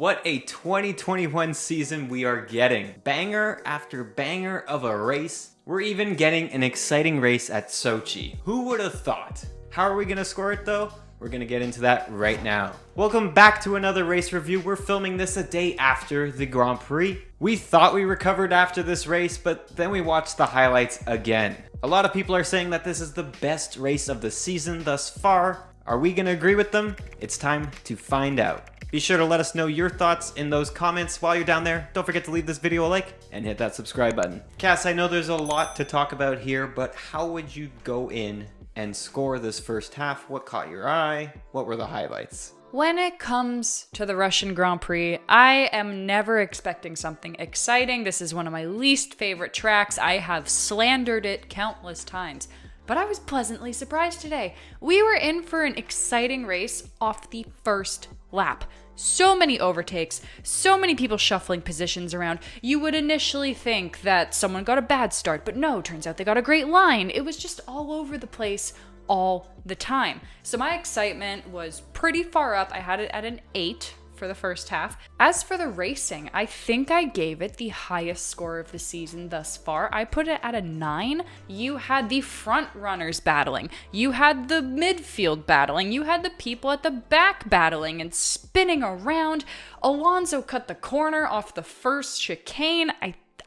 What a 2021 season we are getting. Banger after banger of a race. We're even getting an exciting race at Sochi. Who would have thought? How are we gonna score it though? We're gonna get into that right now. Welcome back to another race review. We're filming this a day after the Grand Prix. We thought we recovered after this race, but then we watched the highlights again. A lot of people are saying that this is the best race of the season thus far. Are we gonna agree with them? It's time to find out. Be sure to let us know your thoughts in those comments while you're down there. Don't forget to leave this video a like and hit that subscribe button. Cass, I know there's a lot to talk about here, but how would you go in and score this first half? What caught your eye? What were the highlights? When it comes to the Russian Grand Prix, I am never expecting something exciting. This is one of my least favorite tracks. I have slandered it countless times. But I was pleasantly surprised today. We were in for an exciting race off the first lap. So many overtakes, so many people shuffling positions around. You would initially think that someone got a bad start, but no, turns out they got a great line. It was just all over the place all the time. So my excitement was pretty far up. I had it at an 8 for the first half. As for the racing, I think I gave it the highest score of the season thus far. I put it at a 9. You had the front runners battling. You had the midfield battling. You had the people at the back battling and spinning around. Alonso cut the corner off the first chicane.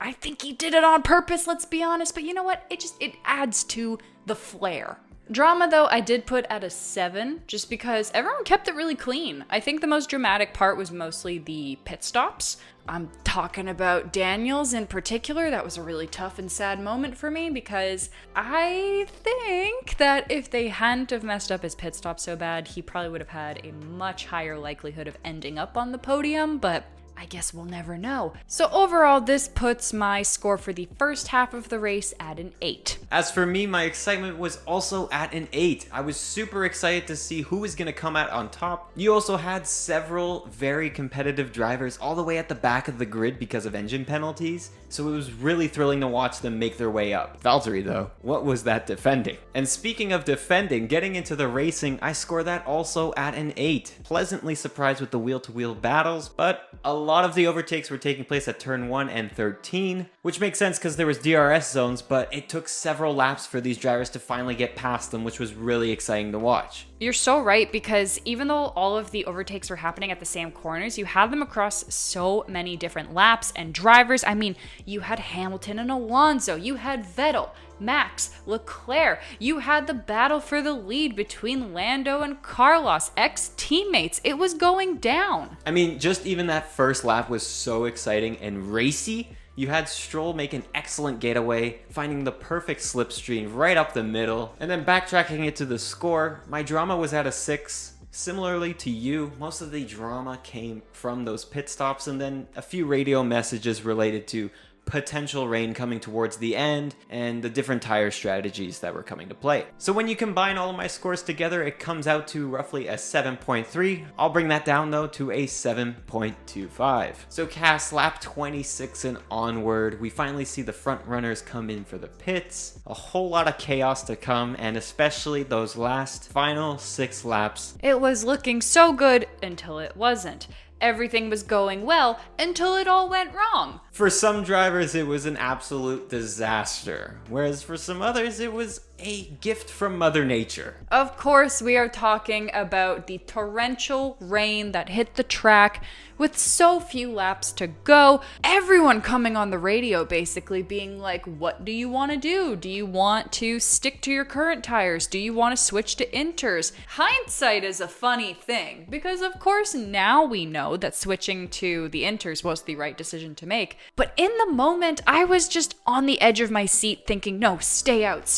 I think he did it on purpose, let's be honest, but you know what? It adds to the flair. Drama, though, I did put at a 7, just because everyone kept it really clean. I think the most dramatic part was mostly the pit stops. I'm talking about Daniels in particular. That was a really tough and sad moment for me, because I think that if they hadn't have messed up his pit stop so bad, he probably would have had a much higher likelihood of ending up on the podium, but I guess we'll never know. So overall, this puts my score for the first half of the race at an 8. As for me, my excitement was also at an 8. I was super excited to see who was going to come out on top. You also had several very competitive drivers all the way at the back of the grid because of engine penalties, so it was really thrilling to watch them make their way up. Valtteri though, what was that defending? And speaking of defending, getting into the racing, I score that also at an 8. Pleasantly surprised with the wheel-to-wheel battles, but a lot of the overtakes were taking place at turn 1 and 13, which makes sense because there was DRS zones, but it took several laps for these drivers to finally get past them, which was really exciting to watch. You're so right, because even though all of the overtakes were happening at the same corners, you had them across so many different laps and drivers. I mean, you had Hamilton and Alonso, you had Vettel, Max, Leclerc, you had the battle for the lead between Lando and Carlos, ex-teammates. It was going down. I mean, just even that first lap was so exciting and racy. You had Stroll make an excellent getaway, finding the perfect slipstream right up the middle, and then backtracking it to the score. My drama was at a 6. Similarly to you, most of the drama came from those pit stops and then a few radio messages related to potential rain coming towards the end and the different tire strategies that were coming to play. So when you combine all of my scores together, it comes out to roughly a 7.3. I'll bring that down though to a 7.25. So Cass, lap 26 and onward, we finally see the front runners come in for the pits. A whole lot of chaos to come, and especially those last final 6 laps. It was looking so good until it wasn't. Everything was going well until it all went wrong. For some drivers, it was an absolute disaster, whereas for some others, it was a gift from Mother Nature. Of course, we are talking about the torrential rain that hit the track with so few laps to go. Everyone coming on the radio basically being like, what do you want to do? Do you want to stick to your current tires? Do you want to switch to inters? Hindsight is a funny thing, because of course now we know that switching to the inters was the right decision to make. But in the moment, I was just on the edge of my seat thinking, no, stay out,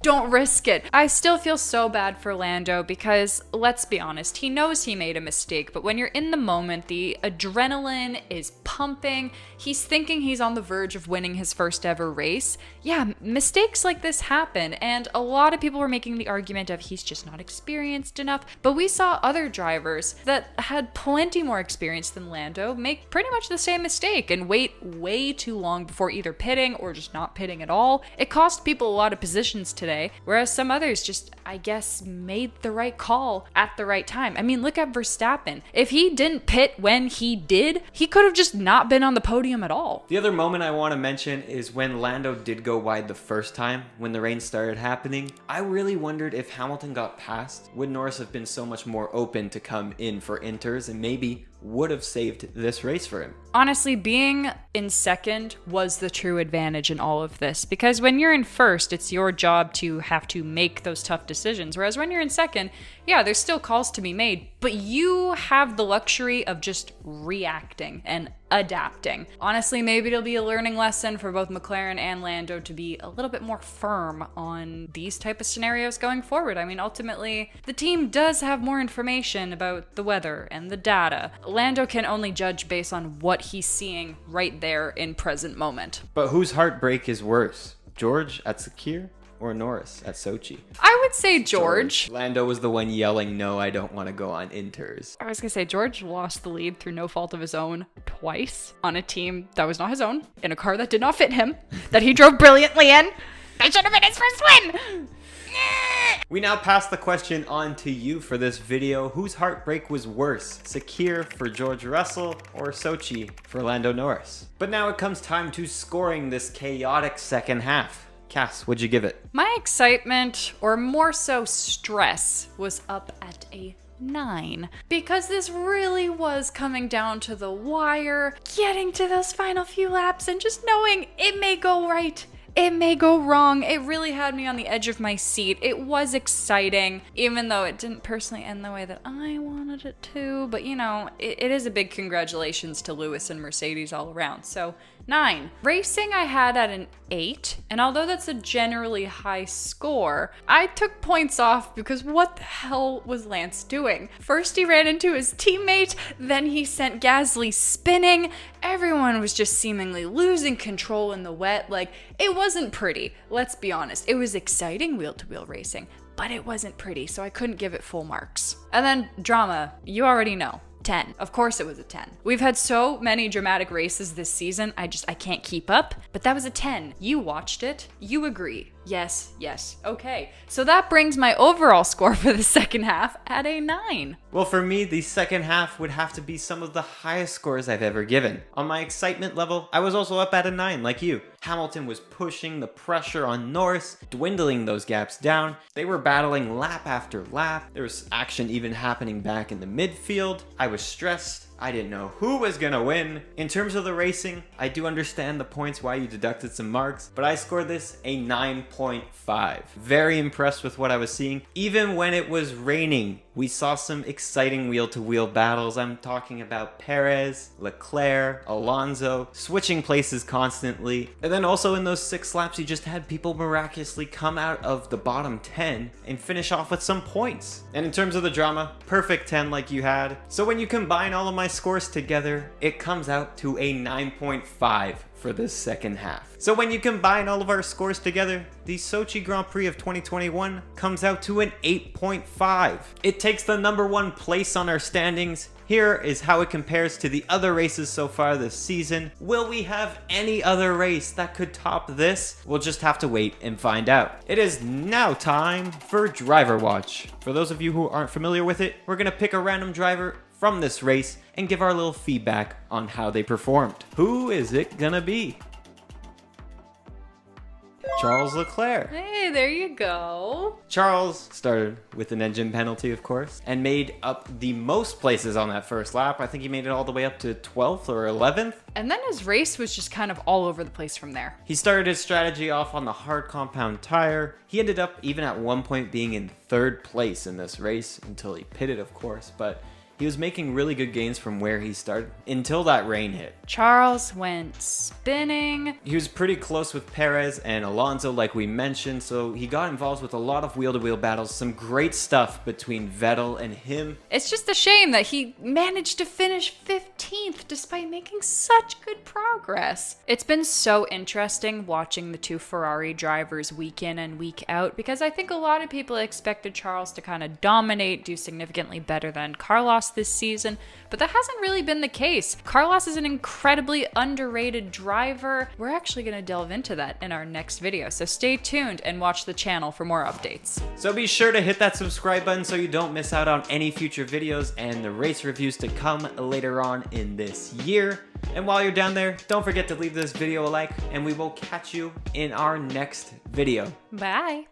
don't risk it. I still feel so bad for Lando because, let's be honest, he knows he made a mistake, but when you're in the moment, the adrenaline is pumping, he's thinking he's on the verge of winning his first ever race. Yeah, mistakes like this happen, and a lot of people were making the argument of he's just not experienced enough, but we saw other drivers that had plenty more more experienced than Lando make pretty much the same mistake and wait way too long before either pitting or just not pitting at all. It cost people a lot of positions today, whereas some others just, I guess, made the right call at the right time. I mean, look at Verstappen. If he didn't pit when he did, he could have just not been on the podium at all. The other moment I want to mention is when Lando did go wide the first time when the rain started happening. I really wondered if Hamilton got past, would Norris have been so much more open to come in for inters and maybe would have saved this race for him. Honestly, being in second was the true advantage in all of this, because when you're in first, it's your job to have to make those tough decisions, whereas when you're in second, yeah, there's still calls to be made, but you have the luxury of just reacting and adapting. Honestly, maybe it'll be a learning lesson for both McLaren and Lando to be a little bit more firm on these type of scenarios going forward. I mean, ultimately, the team does have more information about the weather and the data. Lando can only judge based on what he's seeing right there in present moment. But whose heartbreak is worse? George at Sakhir or Norris at Sochi? I would say George. Lando was the one yelling, no, I don't want to go on inters. I was gonna say, George lost the lead through no fault of his own twice on a team that was not his own, in a car that did not fit him, that he drove brilliantly in. That should have been his first win! We now pass the question on to you for this video. Whose heartbreak was worse? Sakhir for George Russell or Sochi for Lando Norris? But now it comes time to scoring this chaotic second half. Cass, what'd you give it? My excitement, or more so stress, was up at a 9, because this really was coming down to the wire, getting to those final few laps and just knowing it may go right, it may go wrong. It really had me on the edge of my seat. It was exciting, even though it didn't personally end the way that I wanted it to. But you know, it is a big congratulations to Lewis and Mercedes all around. So 9. Racing I had at an 8, and although that's a generally high score, I took points off because what the hell was Lance doing? First he ran into his teammate, then he sent Gasly spinning. Everyone was just seemingly losing control in the wet. Like, it wasn't pretty, let's be honest. It was exciting wheel-to-wheel racing, but it wasn't pretty, so I couldn't give it full marks. And then drama, you already know. 10. Of course it was a 10. We've had so many dramatic races this season, I can't keep up, but that was a 10. You watched it, you agree. Yes, okay. So that brings my overall score for the second half at a 9. Well, for me, the second half would have to be some of the highest scores I've ever given. On my excitement level, I was also up at a 9, like you. Hamilton was pushing the pressure on Norris, dwindling those gaps down. They were battling lap after lap. There was action even happening back in the midfield. I was stressed. I didn't know who was gonna win. In terms of the racing, I do understand the points why you deducted some marks, but I scored this a 9.5. Very impressed with what I was seeing. Even when it was raining, we saw some exciting wheel-to-wheel battles. I'm talking about Perez, Leclerc, Alonso, switching places constantly. And then also in those 6 laps, you just had people miraculously come out of the bottom 10 and finish off with some points. And in terms of the drama, perfect 10 like you had. So when you combine all of my scores together, it comes out to a 9.5 for this second half. So when you combine all of our scores together, the Sochi Grand Prix of 2021 comes out to an 8.5. It takes the number 1 place on our standings. Here is how it compares to the other races so far this season. Will we have any other race that could top this? We'll just have to wait and find out. It is now time for Driver Watch. For those of you who aren't familiar with it, we're gonna pick a random driver from this race and give our little feedback on how they performed. Who is it gonna be? Charles Leclerc. Hey, there you go. Charles started with an engine penalty, of course, and made up the most places on that first lap. I think he made it all the way up to 12th or 11th. And then his race was just kind of all over the place from there. He started his strategy off on the hard compound tire. He ended up even at one point being in 3rd place in this race until he pitted, of course, but he was making really good gains from where he started until that rain hit. Charles went spinning. He was pretty close with Perez and Alonso, like we mentioned, so he got involved with a lot of wheel-to-wheel battles. Some great stuff between Vettel and him. It's just a shame that he managed to finish 15th despite making such good progress. It's been so interesting watching the 2 Ferrari drivers week in and week out, because I think a lot of people expected Charles to kind of dominate, do significantly better than Carlos this season, but that hasn't really been the case. Carlos is an incredibly underrated driver. We're actually going to delve into that in our next video, so stay tuned and watch the channel for more updates. So be sure to hit that subscribe button so you don't miss out on any future videos and the race reviews to come later on in this year. And while you're down there, don't forget to leave this video a like, and we will catch you in our next video. Bye.